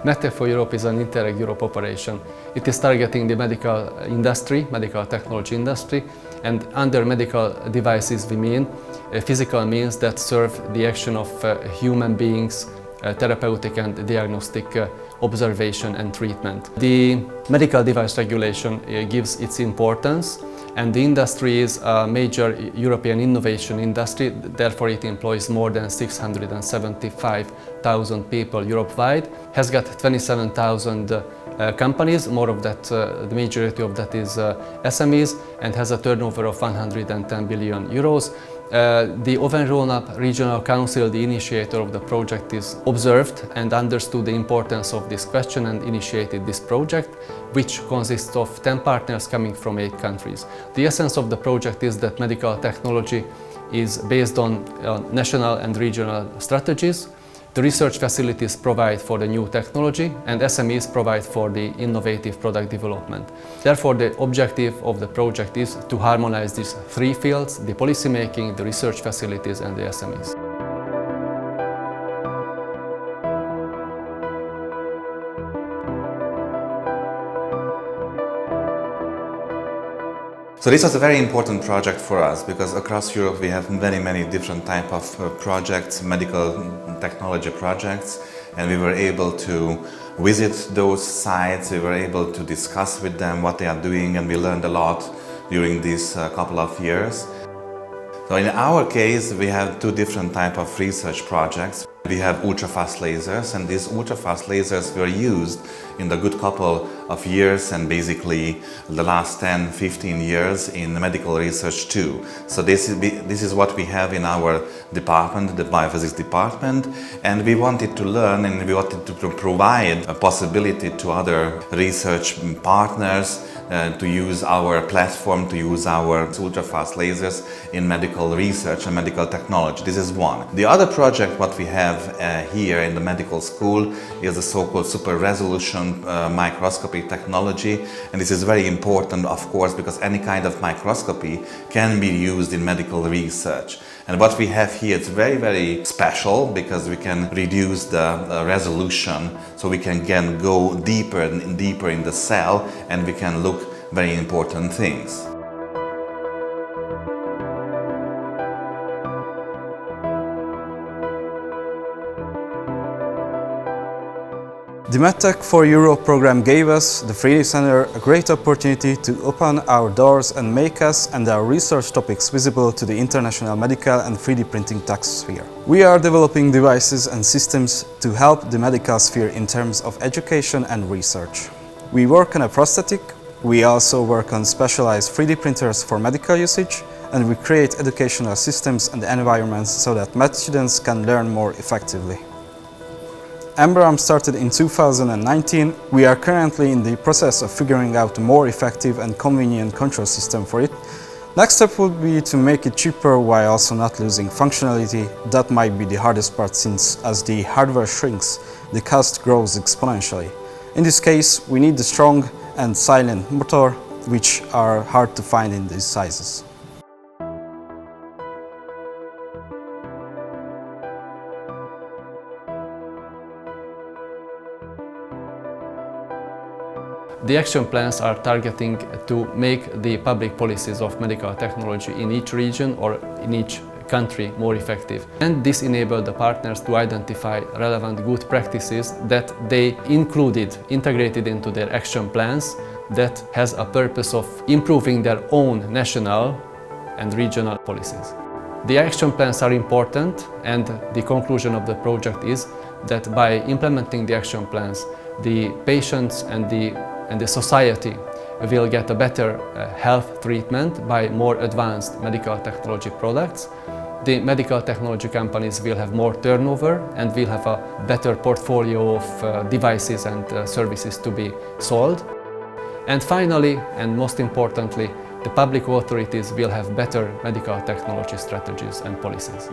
Medtech4 Europe is an Interreg Europe operation. It is targeting the medical industry, medical technology industry, and under medical devices we mean physical means that serve the action of human beings, therapeutic and diagnostic observation and treatment. The medical device regulation gives its importance, and the industry is a major European innovation industry, therefore it employs more than 675,000 people Europe-wide, has got 27,000 companies, more of that, the majority of that is SMEs, and has a turnover of 110 billion euros. The Auvergne-Rhône Regional Council, the initiator of the project, is observed and understood the importance of this question and initiated this project, which consists of 10 partners coming from 8 countries. The essence of the project is that medical technology is based on national and regional strategies. The research facilities provide for the new technology, and SMEs provide for the innovative product development. Therefore, the objective of the project is to harmonize these 3 fields: the policy making, the research facilities, and the SMEs. So this was a very important project for us because across Europe we have many different type of projects, medical technology projects, and we were able to visit those sites, we were able to discuss with them what they are doing, and we learned a lot during these couple of years. So in our case we have 2 different type of research projects. We have ultra-fast lasers, and these ultra-fast lasers were used in the good couple of years and basically the last 10-15 years in medical research too. So this is what we have in our department, the biophysics department, and we wanted to learn and we wanted to provide a possibility to other research partners to use our platform, to use our ultra-fast lasers in medical research and medical technology. This is one. The other project what we have here in the medical school is the so-called super resolution microscopy technology, and this is very important, of course, because any kind of microscopy can be used in medical research. And what we have here is very special because we can reduce the resolution, so we can again go deeper and deeper in the cell, and we can look very important things. The Medtech4 Europe program gave us, the 3D Center, a great opportunity to open our doors and make us and our research topics visible to the international medical and 3D printing tech sphere. We are developing devices and systems to help the medical sphere in terms of education and research. We work on a prosthetic, we also work on specialized 3D printers for medical usage, and we create educational systems and environments so that med students can learn more effectively. Embram started in 2019. We are currently in the process of figuring out a more effective and convenient control system for it. Next step would be to make it cheaper while also not losing functionality. That might be the hardest part, since as the hardware shrinks, the cost grows exponentially. In this case, we need the strong and silent motor, which are hard to find in these sizes. The action plans are targeting to make the public policies of medical technology in each region or in each country more effective. And this enabled the partners to identify relevant good practices that they integrated into their action plans that has a purpose of improving their own national and regional policies. The action plans are important, and the conclusion of the project is that by implementing the action plans, the patients and the society will get a better health treatment by more advanced medical technology products. The medical technology companies will have more turnover and will have a better portfolio of devices and services to be sold. And finally, and most importantly, the public authorities will have better medical technology strategies and policies.